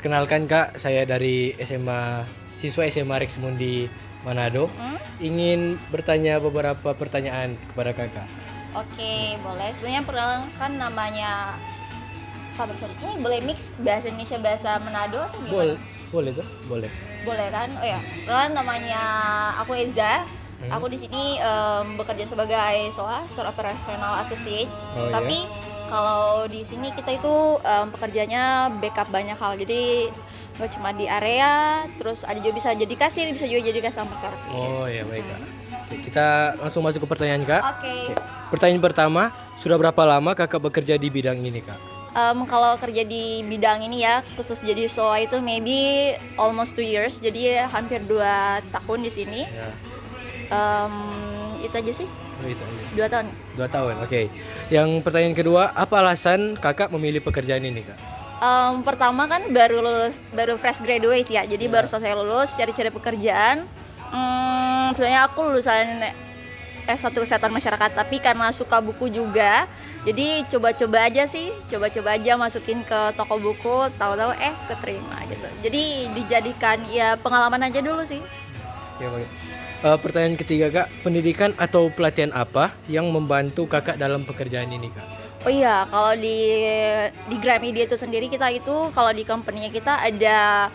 Perkenalkan Kak, saya dari siswa SMA Rex Mundi Manado. Ingin bertanya beberapa pertanyaan kepada Kakak. Oke, boleh. Sebenarnya perkenalkan namanya sorry. Ini boleh mix bahasa Indonesia bahasa Manado atau gimana? Boleh tuh? Boleh. Boleh kan? Oh ya, perkenalkan namanya aku Eza. Aku di sini bekerja sebagai Store Operational Associate. Oh, Tapi kalau di sini kita itu pekerjanya backup banyak hal. Jadi nggak cuma di area, terus ada juga bisa jadi kasir, bisa juga jadi customer service. Oh ya, baik Kak. Oke, kita langsung masuk ke pertanyaan Kak. Oke. Pertanyaan pertama, sudah berapa lama Kakak bekerja di bidang ini Kak? Kalau kerja di bidang ini ya, khusus jadi SOA itu maybe almost 2 years, jadi hampir 2 tahun di sini. Ya. Itu aja sih, Oh, itu aja. 2 tahun. 2 tahun, oke. Yang pertanyaan kedua, apa alasan Kakak memilih pekerjaan ini Kak? Pertama kan baru fresh graduate ya, jadi baru selesai lulus cari-cari pekerjaan. Sebenarnya aku lulusan S1 Kesehatan Masyarakat, tapi karena suka buku juga, jadi coba-coba aja masukin ke toko buku, tahu-tahu keterima gitu. Jadi dijadikan ya pengalaman aja dulu sih. Ya, baik. Pertanyaan ketiga Kak, pendidikan atau pelatihan apa yang membantu Kakak dalam pekerjaan ini Kak? Oh iya, kalau di Gramedia itu sendiri kita itu kalau di company-nya kita ada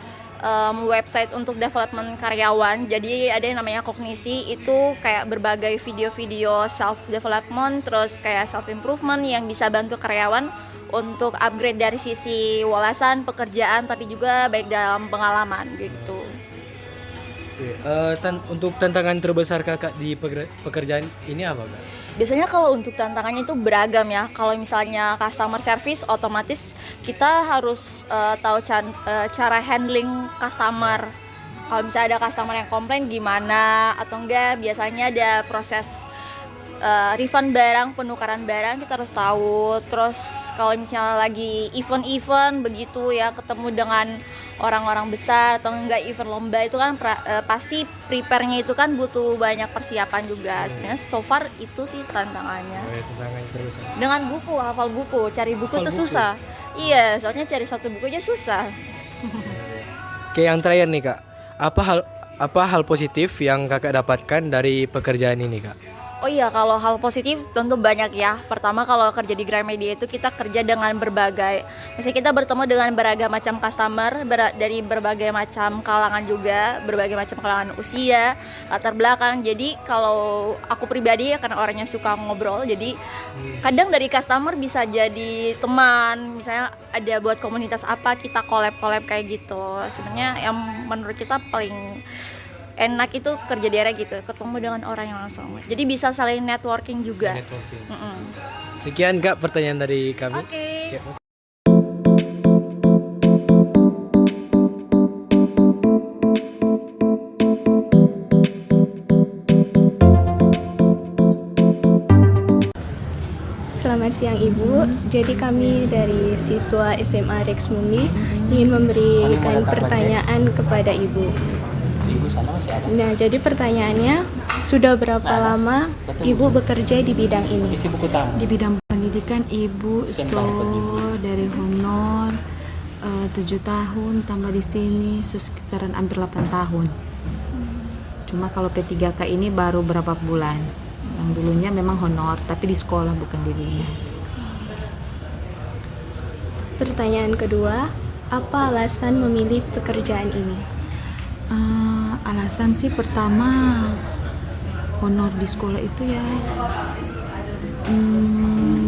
website untuk development karyawan. Jadi ada yang namanya Kognisi, itu kayak berbagai video-video self development, terus kayak self improvement yang bisa bantu karyawan untuk upgrade dari sisi wawasan pekerjaan, tapi juga baik dalam pengalaman gitu. Oke, untuk tantangan terbesar Kakak di pekerjaan ini apa Kak? Biasanya kalau untuk tantangannya itu beragam ya. Kalau misalnya customer service, otomatis kita harus tahu cara handling customer. Kalau misalnya ada customer yang komplain gimana atau enggak, biasanya ada proses refund barang, penukaran barang, kita harus tahu. Terus kalau misalnya lagi event begitu ya, ketemu dengan orang-orang besar atau enggak event lomba, itu kan pasti prepare-nya itu kan butuh banyak persiapan juga. Sebenarnya so far itu sih tantangannya. Oh, ya, tantangan terbesar. Dengan buku, hafal buku, cari buku Hafal tuh buku? susah. Iya, soalnya cari satu buku aja susah. Oke, yang terakhir nih Kak, apa hal positif yang Kakak dapatkan dari pekerjaan ini Kak? Oh iya, kalau hal positif tentu banyak ya. Pertama, kalau kerja di Gramedia itu kita kerja dengan misalnya kita bertemu dengan beragam macam customer, dari berbagai macam kalangan juga, berbagai macam kalangan usia, latar belakang. Jadi kalau aku pribadi ya, karena orangnya suka ngobrol, jadi kadang dari customer bisa jadi teman. Misalnya ada buat komunitas apa, kita collab kayak gitu. Sebenarnya yang menurut kita paling enak itu kerja di area gitu, ketemu dengan orang yang langsung. Jadi bisa saling networking juga. Networking. Sekian Kak pertanyaan dari kami. Oke. Selamat siang Ibu, jadi kami dari siswa SMA Rex Mundi ingin memberikan pertanyaan kepada Ibu. Nah, jadi pertanyaannya, sudah berapa lama Ibu bekerja di bidang ini? Di bidang pendidikan Ibu dari honor 7 tahun, tambah di sini sekitaran hampir 8 tahun. Cuma kalau P3K ini baru berapa bulan. Yang dulunya memang honor, tapi di sekolah bukan di dinas. Pertanyaan kedua, apa alasan memilih pekerjaan ini? Alasan sih pertama, honor di sekolah itu ya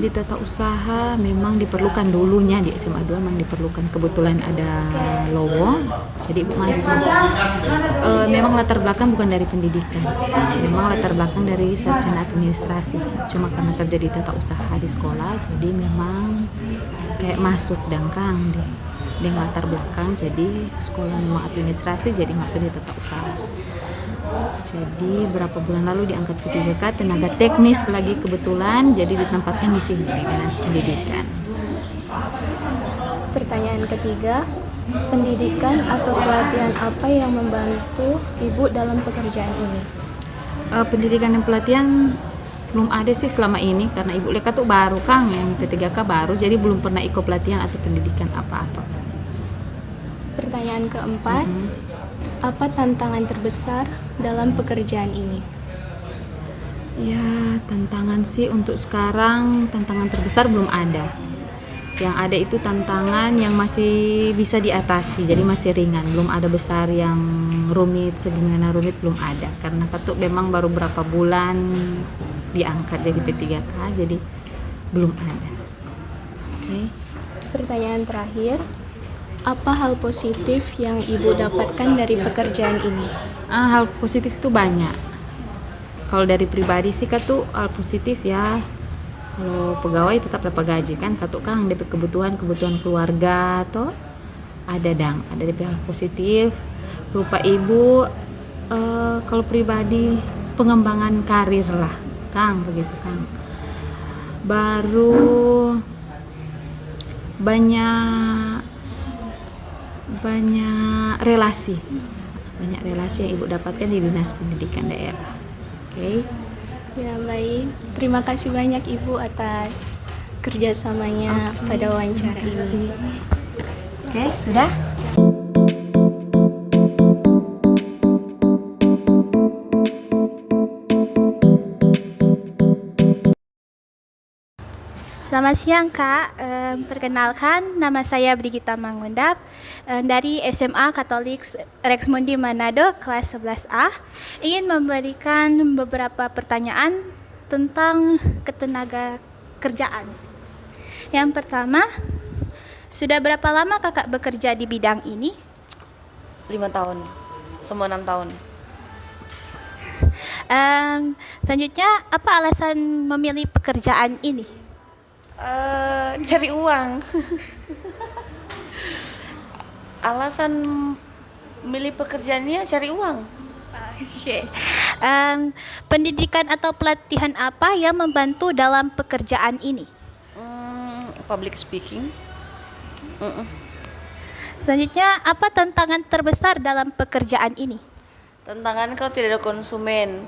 di tata usaha memang diperlukan dulunya, di SMA 2 memang diperlukan, kebetulan ada lowong jadi Ibu masuk. Memang latar belakang bukan dari pendidikan, memang latar belakang dari sarjana administrasi, cuma karena kerja di tata usaha di sekolah jadi memang kayak masuk dangkang deh dengan latar belakang, jadi sekolah memang administrasi jadi masuk di tata usaha. Jadi berapa bulan lalu diangkat P3K tenaga teknis lagi kebetulan, jadi ditempatkan di sini di dinas pendidikan. Pertanyaan ketiga, pendidikan atau pelatihan apa yang membantu Ibu dalam pekerjaan ini? Pendidikan dan pelatihan belum ada sih selama ini, karena Ibu Leka tuh baru Kang, yang P3K baru, jadi belum pernah ikut pelatihan atau pendidikan apa-apa. Pertanyaan keempat, apa tantangan terbesar dalam pekerjaan ini? Ya, tantangan sih untuk sekarang, tantangan terbesar belum ada. Yang ada itu tantangan yang masih bisa diatasi, jadi masih ringan. Belum ada besar yang rumit, segimana rumit belum ada. Karena Katuk memang baru berapa bulan diangkat dari P3K, jadi belum ada. Oke. Pertanyaan terakhir, apa hal positif yang Ibu dapatkan dari pekerjaan ini? Hal positif itu banyak. Kalau dari pribadi sih Katuk hal positif ya. Kalau pegawai tetap dapat gaji kan, Katuk kan DP kebutuhan keluarga atau ada DP hal positif. Rupa Ibu kalau pribadi pengembangan karir lah, Kang, begitu Kang. Baru banyak relasi yang Ibu dapatkan di Dinas Pendidikan Daerah. Oke. Ya baik, terima kasih banyak Ibu atas kerjasamanya pada wawancara ini. Oke, sudah? Selamat siang Kak, perkenalkan nama saya Brigita Mangundap dari SMA Katolik Rex Mundi Manado kelas 11A. Ingin memberikan beberapa pertanyaan tentang ketenaga kerjaan. Yang pertama, sudah berapa lama Kakak bekerja di bidang ini? 5 tahun, semua 6 tahun. Selanjutnya, apa alasan memilih pekerjaan ini? Cari uang. Alasan milih pekerjaannya cari uang. Oke. Pendidikan atau pelatihan apa yang membantu dalam pekerjaan ini? Public speaking. Selanjutnya, apa tantangan terbesar dalam pekerjaan ini? Tantangan kalau tidak ada konsumen.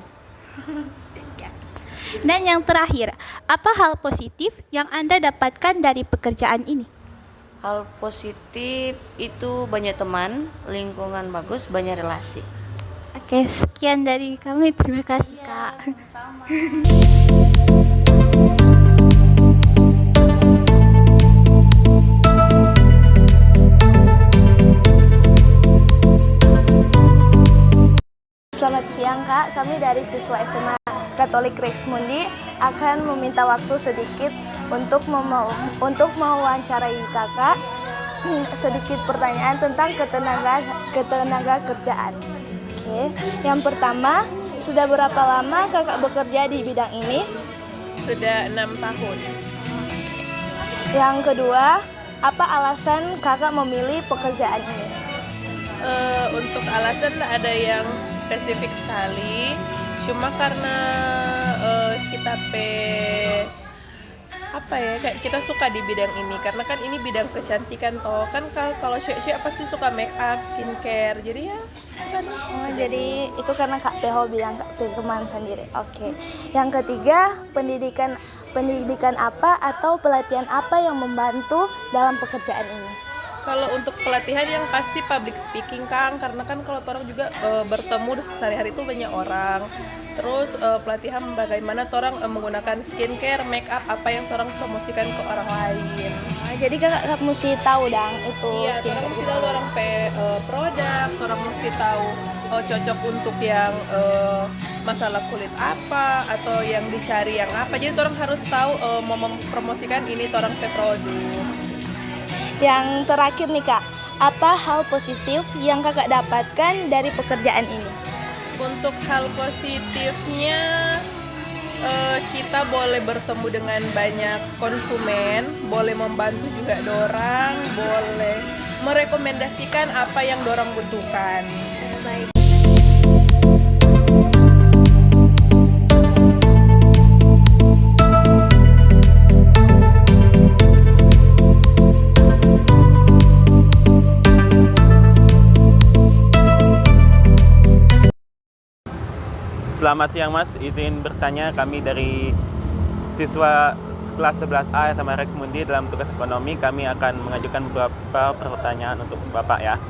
Dan yang terakhir, apa hal positif yang Anda dapatkan dari pekerjaan ini? Hal positif itu banyak teman, lingkungan bagus, banyak relasi. Oke, sekian dari kami. Terima kasih, Kak. Selamat siang Kak, kami dari siswa SMA Katolik Rex Mundi akan meminta waktu sedikit untuk mewawancarai Kakak sedikit pertanyaan tentang ketenaga kerjaan. Oke, yang pertama, sudah berapa lama Kakak bekerja di bidang ini? Sudah 6 tahun. Yang kedua, apa alasan Kakak memilih pekerjaan ini? Untuk alasan ada yang spesifik sekali, cuma karena kita suka di bidang ini, karena kan ini bidang kecantikan toh kan. Kalau cewek-cewek pasti suka make up, skincare, jadi ya suka deh. Jadi itu karena Kak Peho bilang Kak Pekeman sendiri. Oke. Yang ketiga, pendidikan apa atau pelatihan apa yang membantu dalam pekerjaan ini? Kalau untuk pelatihan yang pasti public speaking Kang, karena kan kalau orang juga bertemu sehari-hari itu banyak orang. Terus pelatihan bagaimana orang menggunakan skincare, make up, apa yang orang promosikan ke orang lain. Jadi kakak mesti tahu dong itu Iya, orang mesti tahu orang produk, orang mesti tahu cocok untuk yang masalah kulit apa atau yang dicari yang apa. Jadi orang harus tahu mau mempromosikan ini orang produk. Yang terakhir nih Kak, apa hal positif yang kakak dapatkan dari pekerjaan ini? Untuk hal positifnya, kita boleh bertemu dengan banyak konsumen, boleh membantu juga dorang, boleh merekomendasikan apa yang dorang butuhkan. Baik. Selamat siang Mas, izin bertanya, kami dari siswa kelas 11A sama Rex Mundi dalam tugas ekonomi, kami akan mengajukan beberapa pertanyaan untuk Bapak ya.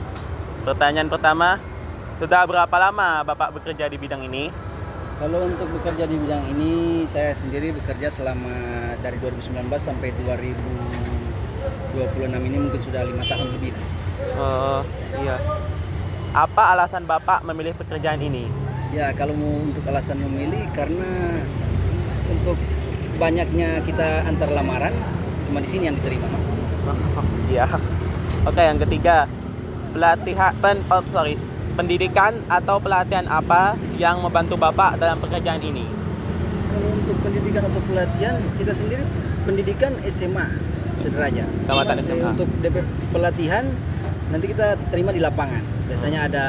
Pertanyaan pertama, sudah berapa lama Bapak bekerja di bidang ini? Kalau untuk bekerja di bidang ini, saya sendiri bekerja selama dari 2019 sampai 2026 ini mungkin sudah 5 tahun lebih. Iya. Apa alasan Bapak memilih pekerjaan ini? Ya, kalau untuk alasan memilih karena untuk banyaknya kita antar lamaran, cuma di sini yang diterima. Iya. Oke, yang ketiga, pendidikan atau pelatihan apa yang membantu Bapak dalam pekerjaan ini? Kalau untuk pendidikan atau pelatihan, kita sendiri pendidikan SMA sederajat. Tamatan SMA. Untuk DP pelatihan nanti kita terima di lapangan. Biasanya ada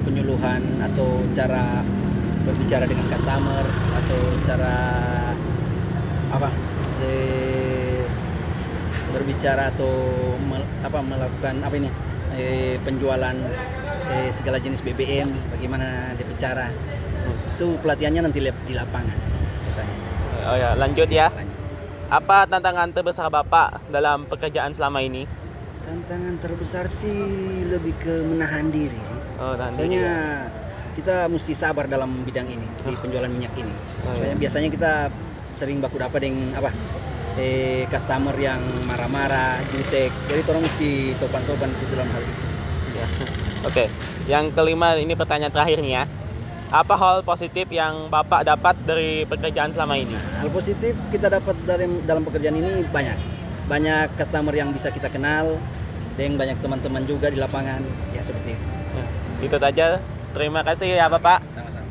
penyuluhan atau cara berbicara dengan customer atau cara berbicara atau melakukan penjualan segala jenis BBM, bagaimana dia bicara. Itu pelatihannya nanti di lapangan biasanya. Oh ya, lanjut ya. Lanjut. Apa tantangan terbesar Bapak dalam pekerjaan selama ini? Tantangan terbesar sih lebih ke menahan diri sih. Tahan diri, Soalnya ya. kita mesti sabar dalam bidang ini, di penjualan minyak ini. Soalnya biasanya kita sering baku dapat dengan customer yang marah-marah, jutek. Jadi orang mesti sopan-sopan sih dalam hal itu. Ya. Oke, yang kelima ini pertanyaan terakhir nih ya. Apa hal positif yang Bapak dapat dari pekerjaan selama ini? Hal positif kita dapat dalam pekerjaan ini banyak. Banyak customer yang bisa kita kenal, dan banyak teman-teman juga di lapangan. Ya seperti itu. Itu saja. Terima kasih ya Bapak. Sama-sama.